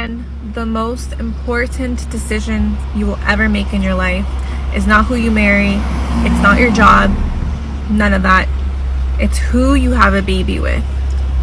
And the most important decision you will ever make in your life is not who you marry, it's not your job, none of that. It's who you have a baby with.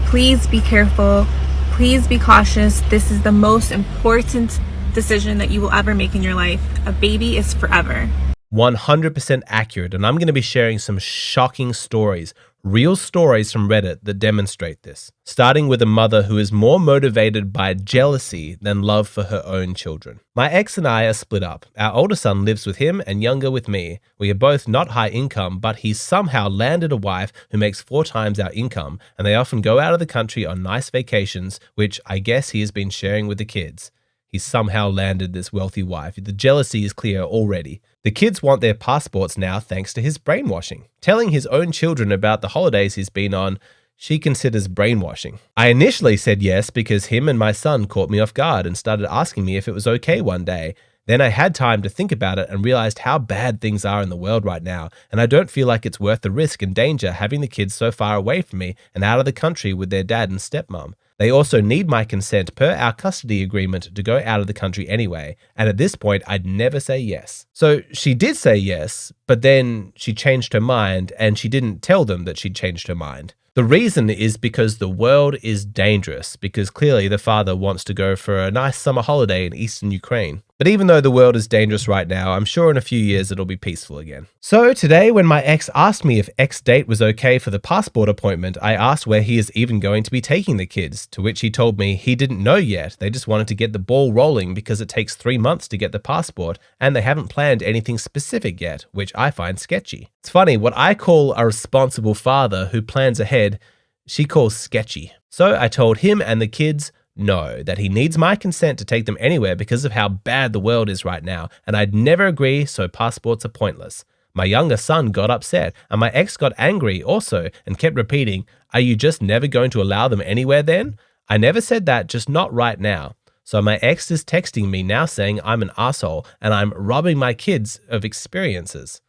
Please be careful, please be cautious. This is the most important decision that you will ever make in your life. A baby is forever. 100% accurate, and I'm going to be sharing some shocking stories, real stories from Reddit that demonstrate this. Starting with a mother who is more motivated by jealousy than love for her own children. My ex and I are split up. Our older son lives with him and younger with me. We are both not high income, but he's somehow landed a wife who makes 4 times our income, and they often go out of the country on nice vacations, which I guess he has been sharing with the kids. He's somehow landed this wealthy wife. The jealousy is clear already. The kids want their passports now thanks to his brainwashing. Telling his own children about the holidays he's been on, she considers brainwashing. I initially said yes because him and my son caught me off guard and started asking me if it was okay one day. Then I had time to think about it and realized how bad things are in the world right now, and I don't feel like it's worth the risk and danger having the kids so far away from me and out of the country with their dad and stepmom. They also need my consent per our custody agreement to go out of the country anyway, and at this point, I'd never say yes. So she did say yes, but then she changed her mind, and she didn't tell them that she'd changed her mind. The reason is because the world is dangerous, because clearly the father wants to go for a nice summer holiday in eastern Ukraine. But even though the world is dangerous right now, I'm sure in a few years it'll be peaceful again. So today, when my ex asked me if X date was okay for the passport appointment, I asked where he is even going to be taking the kids, to which he told me he didn't know yet. They just wanted to get the ball rolling because it takes 3 months to get the passport, and they haven't planned anything specific yet, which I find sketchy. It's funny, what I call a responsible father who plans ahead, she calls sketchy. So I told him and the kids, no, that he needs my consent to take them anywhere because of how bad the world is right now, and I'd never agree, so passports are pointless. My younger son got upset, and my ex got angry also and kept repeating, are you just never going to allow them anywhere then? I never said that, just not right now. So my ex is texting me now saying I'm an asshole and I'm robbing my kids of experiences.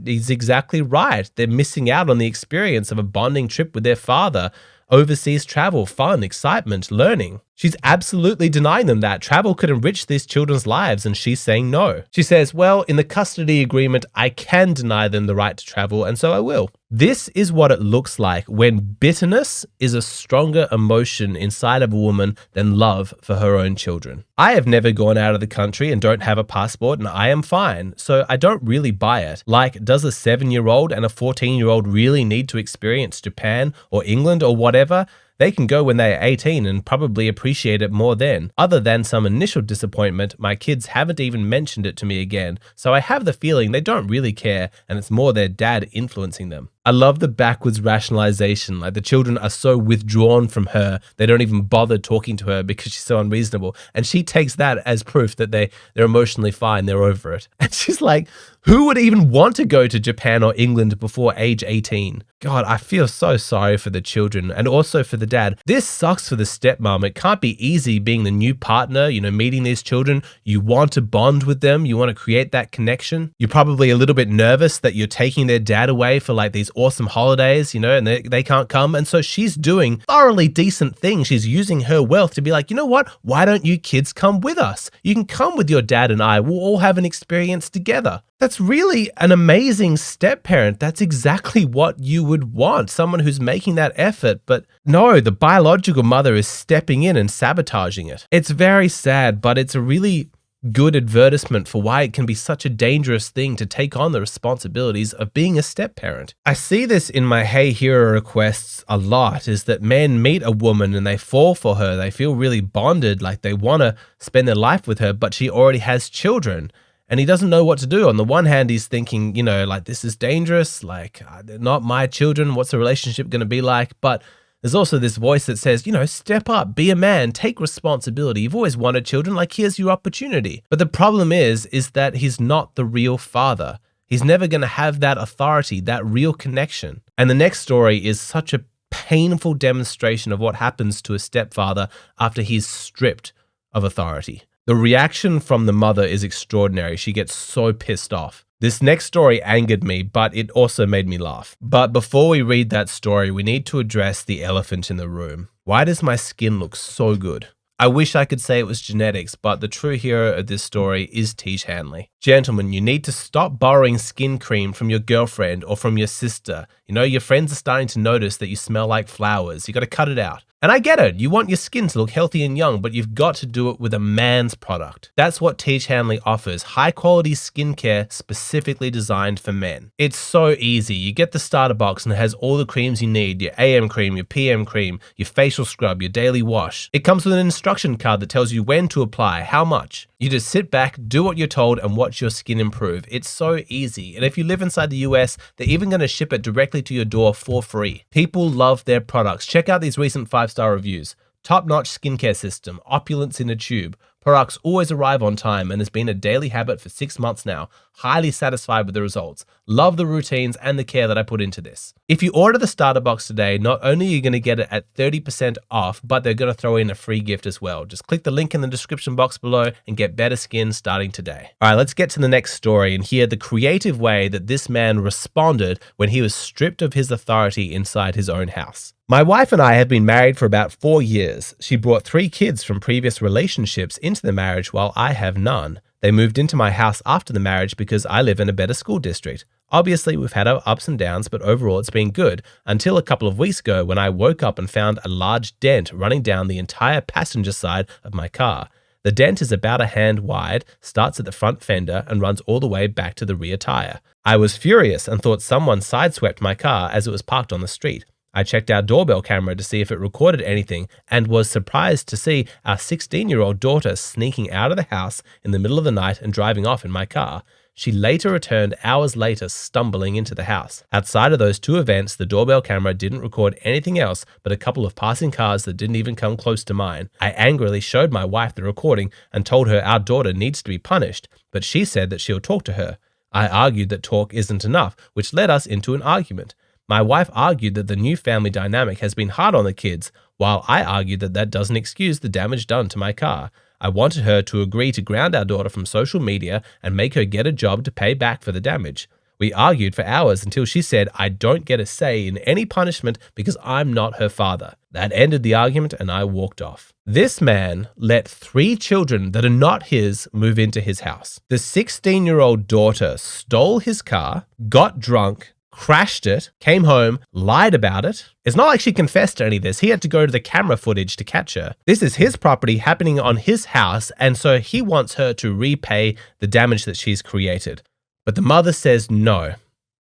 He's exactly right. They're missing out on the experience of a bonding trip with their father, overseas travel, fun, excitement, learning. She's absolutely denying them that. Travel could enrich these children's lives, and she's saying no. She says, well, in the custody agreement, I can deny them the right to travel, and so I will. This is what it looks like when bitterness is a stronger emotion inside of a woman than love for her own children. I have never gone out of the country and don't have a passport, and I am fine, so I don't really buy it. Like, does a 7-year-old and a 14-year-old really need to experience Japan or England or whatever? They can go when they are 18 and probably appreciate it more then. Other than some initial disappointment, my kids haven't even mentioned it to me again, so I have the feeling they don't really care and it's more their dad influencing them. I love the backwards rationalization, like the children are so withdrawn from her, they don't even bother talking to her because she's so unreasonable. And she takes that as proof that they're emotionally fine, they're over it. And she's like, who would even want to go to Japan or England before age 18? God, I feel so sorry for the children and also for the dad. This sucks for the stepmom. It can't be easy being the new partner, meeting these children. You want to bond with them. You want to create that connection. You're probably a little bit nervous that you're taking their dad away for like these awesome holidays, and they can't come. And so she's doing thoroughly decent things. She's using her wealth to be like, you know what? Why don't you kids come with us? You can come with your dad and I. We'll all have an experience together. That's really an amazing step parent. That's exactly what you would want, someone who's making that effort. But no, the biological mother is stepping in and sabotaging it. It's very sad, but it's a really good advertisement for why it can be such a dangerous thing to take on the responsibilities of being a step parent. I see this in my Hey Hero requests a lot, is that men meet a woman and they fall for her. They feel really bonded, like they want to spend their life with her, but she already has children. And he doesn't know what to do. On the one hand, he's thinking, like, this is dangerous. Like, they're not my children. What's the relationship going to be like? But there's also this voice that says, step up, be a man, take responsibility. You've always wanted children. Like, here's your opportunity. But the problem is that he's not the real father. He's never going to have that authority, that real connection. And the next story is such a painful demonstration of what happens to a stepfather after he's stripped of authority. The reaction from the mother is extraordinary. She gets so pissed off. This next story angered me, but it also made me laugh. But before we read that story, we need to address the elephant in the room. Why does my skin look so good? I wish I could say it was genetics, but the true hero of this story is Tiege Hanley. Gentlemen, you need to stop borrowing skin cream from your girlfriend or from your sister. You know, your friends are starting to notice that you smell like flowers. You got to cut it out. And I get it, you want your skin to look healthy and young, but you've got to do it with a man's product. That's what Tiege Hanley offers, high quality skincare specifically designed for men. It's so easy. You get the starter box and it has all the creams you need, your AM cream, your PM cream, your facial scrub, your daily wash. It comes with an instruction card that tells you when to apply, how much. You just sit back, do what you're told, and watch your skin improve. It's so easy. And if you live inside the US, they're even going to ship it directly to your door for free. People love their products. Check out these recent 5-star reviews. Top-notch skincare system, opulence in a tube. Products always arrive on time and has been a daily habit for 6 months now. Highly satisfied with the results. Love the routines and the care that I put into this. If you order the starter box today, not only are you going to get it at 30% off, but they're going to throw in a free gift as well. Just click the link in the description box below and get better skin starting today. All right, let's get to the next story and hear the creative way that this man responded when he was stripped of his authority inside his own house. My wife and I have been married for about 4 years. She brought 3 kids from previous relationships into the marriage while I have none. They moved into my house after the marriage because I live in a better school district. Obviously, we've had our ups and downs, but overall it's been good until a couple of weeks ago when I woke up and found a large dent running down the entire passenger side of my car. The dent is about a hand wide, starts at the front fender and runs all the way back to the rear tire. I was furious and thought someone sideswept my car as it was parked on the street. I checked our doorbell camera to see if it recorded anything and was surprised to see our 16-year-old daughter sneaking out of the house in the middle of the night and driving off in my car. She later returned hours later, stumbling into the house. Outside of those 2 events, the doorbell camera didn't record anything else but a couple of passing cars that didn't even come close to mine. I angrily showed my wife the recording and told her our daughter needs to be punished, but she said that she'll talk to her. I argued that talk isn't enough, which led us into an argument. My wife argued that the new family dynamic has been hard on the kids, while I argued that that doesn't excuse the damage done to my car. I wanted her to agree to ground our daughter from social media and make her get a job to pay back for the damage. We argued for hours until she said I don't get a say in any punishment because I'm not her father. That ended the argument and I walked off. This man let 3 children that are not his move into his house. The 16-year-old daughter stole his car, got drunk, crashed it, came home, lied about it. It's not like she confessed to any of this. He had to go to the camera footage to catch her. This is his property happening on his house, and so he wants her to repay the damage that she's created. But the mother says, no,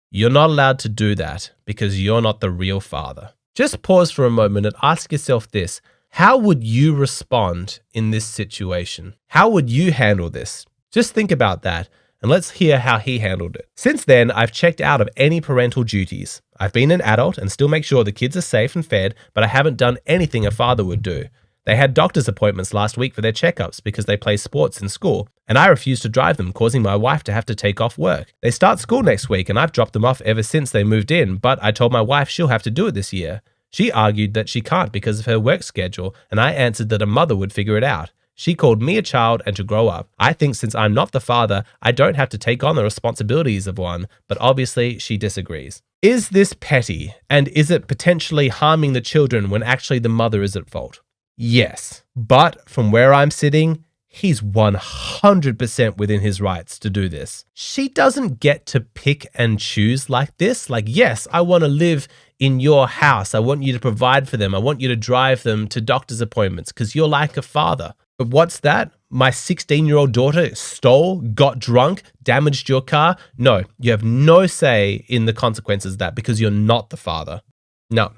you're not allowed to do that because you're not the real father. Just pause for a moment and ask yourself this. How would you respond in this situation? How would you handle this? Just think about that. And let's hear how he handled it. Since then, I've checked out of any parental duties. I've been an adult and still make sure the kids are safe and fed, but I haven't done anything a father would do. They had doctor's appointments last week for their checkups because they play sports in school, and I refused to drive them, causing my wife to have to take off work. They start school next week, and I've dropped them off ever since they moved in, but I told my wife she'll have to do it this year. She argued that she can't because of her work schedule, and I answered that a mother would figure it out. She called me a child and to grow up. I think since I'm not the father, I don't have to take on the responsibilities of one, but obviously she disagrees. Is this petty? And is it potentially harming the children when actually the mother is at fault? Yes. But from where I'm sitting, he's 100% within his rights to do this. She doesn't get to pick and choose like this. Like, yes, I want to live in your house. I want you to provide for them. I want you to drive them to doctor's appointments because you're like a father. But what's that? My 16-year-old daughter stole, got drunk, damaged your car? No, you have no say in the consequences of that because you're not the father. No,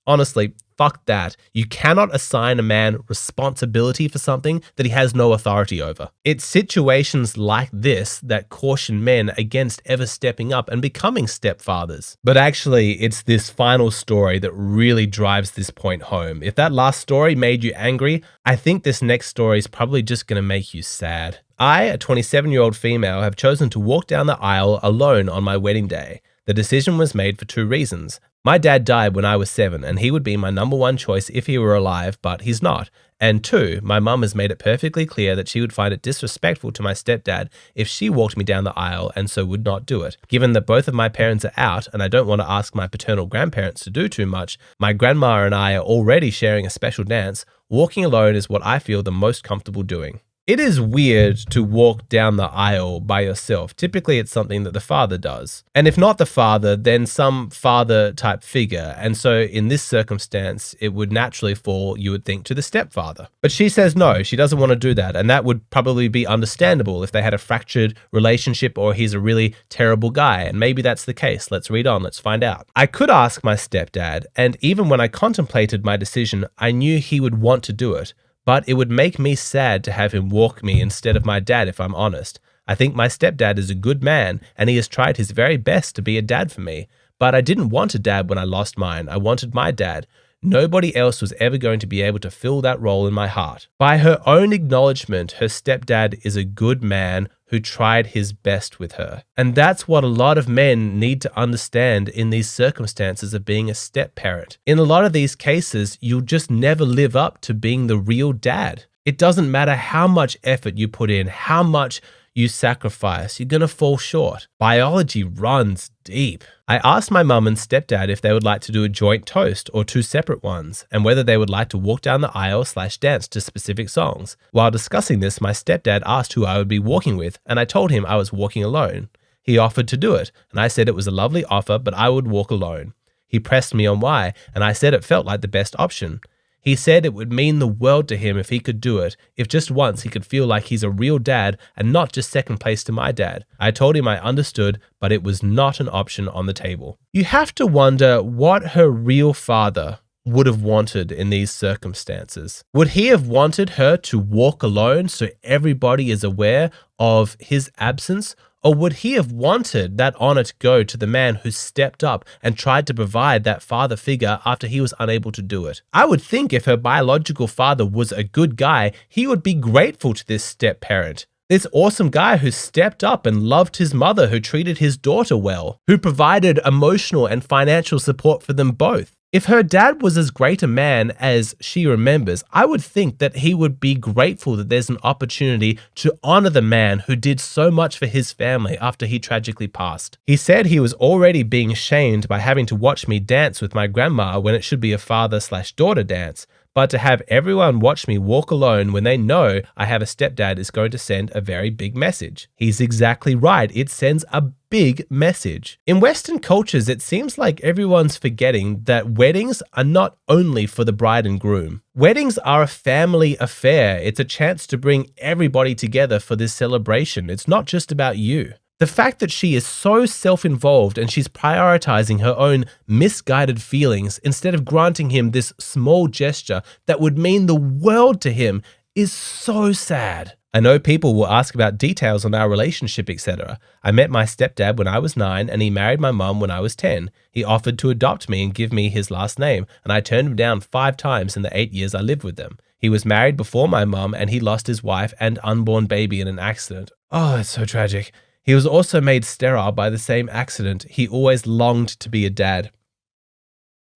honestly, fuck that. You cannot assign a man responsibility for something that he has no authority over. It's situations like this that caution men against ever stepping up and becoming stepfathers. But actually, it's this final story that really drives this point home. If that last story made you angry, I think this next story is probably just going to make you sad. I, a 27-year-old female, have chosen to walk down the aisle alone on my wedding day. The decision was made for 2 reasons. My dad died when I was 7, and he would be my number 1 choice if he were alive, but he's not. And 2, my mum has made it perfectly clear that she would find it disrespectful to my stepdad if she walked me down the aisle and so would not do it. Given that both of my parents are out and I don't want to ask my paternal grandparents to do too much, my grandma and I are already sharing a special dance. Walking alone is what I feel the most comfortable doing. It is weird to walk down the aisle by yourself. Typically, it's something that the father does. And if not the father, then some father type figure. And so in this circumstance, it would naturally fall, you would think, to the stepfather. But she says no, she doesn't want to do that. And that would probably be understandable if they had a fractured relationship or he's a really terrible guy. And maybe that's the case. Let's read on. Let's find out. I could ask my stepdad, and even when I contemplated my decision, I knew he would want to do it. But it would make me sad to have him walk me instead of my dad, if I'm honest. I think my stepdad is a good man, and he has tried his very best to be a dad for me. But I didn't want a dad when I lost mine. I wanted my dad. Nobody else was ever going to be able to fill that role in my heart. By her own acknowledgement, her stepdad is a good man who tried his best with her. And that's what a lot of men need to understand in these circumstances of being a step-parent. In a lot of these cases, you'll just never live up to being the real dad. It doesn't matter how much effort you put in, how much you sacrifice, you're going to fall short. Biology runs deep. I asked my mum and stepdad if they would like to do a joint toast or 2 separate ones, and whether they would like to walk down the aisle/dance to specific songs. While discussing this, my stepdad asked who I would be walking with, and I told him I was walking alone. He offered to do it, and I said it was a lovely offer, but I would walk alone. He pressed me on why, and I said it felt like the best option. He said it would mean the world to him if he could do it, if just once he could feel like he's a real dad and not just second place to my dad. I told him I understood, but it was not an option on the table. You have to wonder what her real father would have wanted in these circumstances. Would he have wanted her to walk alone so everybody is aware of his absence? Or would he have wanted that honor to go to the man who stepped up and tried to provide that father figure after he was unable to do it? I would think if her biological father was a good guy, he would be grateful to this step-parent. This awesome guy who stepped up and loved his mother, who treated his daughter well, who provided emotional and financial support for them both. If her dad was as great a man as she remembers, I would think that he would be grateful that there's an opportunity to honor the man who did so much for his family after he tragically passed. He said he was already being shamed by having to watch me dance with my grandma when it should be a father/daughter dance. But to have everyone watch me walk alone when they know I have a stepdad is going to send a very big message. He's exactly right. It sends a big message. In Western cultures, it seems like everyone's forgetting that weddings are not only for the bride and groom. Weddings are a family affair. It's a chance to bring everybody together for this celebration. It's not just about you. The fact that she is so self-involved and she's prioritizing her own misguided feelings instead of granting him this small gesture that would mean the world to him is so sad. I know people will ask about details on our relationship, etc. I met my stepdad when I was 9 and he married my mum when I was 10. He offered to adopt me and give me his last name, and I turned him down 5 times in the 8 years I lived with them. He was married before my mum and he lost his wife and unborn baby in an accident. Oh, it's so tragic. He was also made sterile by the same accident. He always longed to be a dad.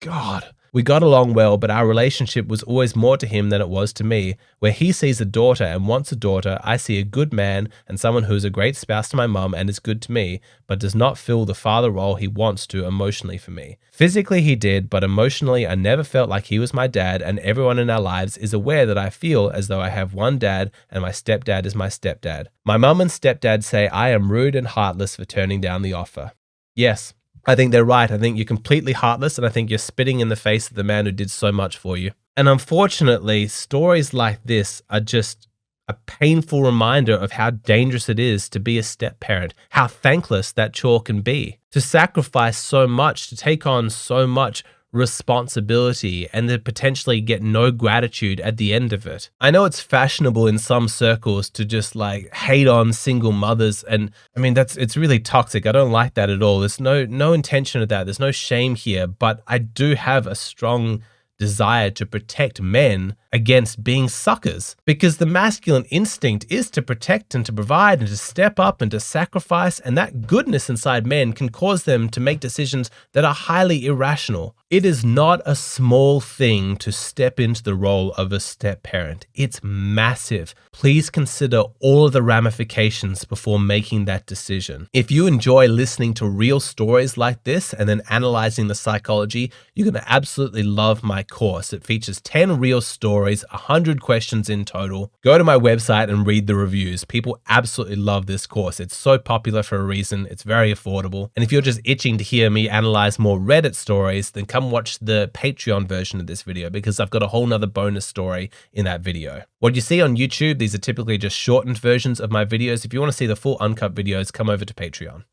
God. We got along well, but our relationship was always more to him than it was to me. Where he sees a daughter and wants a daughter, I see a good man and someone who is a great spouse to my mum and is good to me, but does not fill the father role he wants to emotionally for me. Physically he did, but emotionally I never felt like he was my dad, and everyone in our lives is aware that I feel as though I have one dad and my stepdad is my stepdad. My mum and stepdad say I am rude and heartless for turning down the offer. Yes. I think they're right. I think you're completely heartless, and I think you're spitting in the face of the man who did so much for you. And unfortunately, stories like this are just a painful reminder of how dangerous it is to be a step-parent, how thankless that chore can be. To sacrifice so much, to take on so much responsibility, and to potentially get no gratitude at the end of it. I know it's fashionable in some circles to just like hate on single mothers, and I mean it's really toxic. I don't like that at all. There's no intention of that. There's no shame here, but I do have a strong desire to protect men against being suckers, because the masculine instinct is to protect and to provide and to step up and to sacrifice, and that goodness inside men can cause them to make decisions that are highly irrational. It is not a small thing to step into the role of a step parent. It's massive. Please consider all of the ramifications before making that decision. If you enjoy listening to real stories like this and then analyzing the psychology, you're going to absolutely love my course. It features 10 real stories, 100 questions in total. Go to my website and read the reviews. People absolutely love this course. It's so popular for a reason. It's very affordable. And if you're just itching to hear me analyze more Reddit stories, then come watch the Patreon version of this video, because I've got a whole nother bonus story in that video. What you see on YouTube, these are typically just shortened versions of my videos. If you want to see the full uncut videos, come over to Patreon.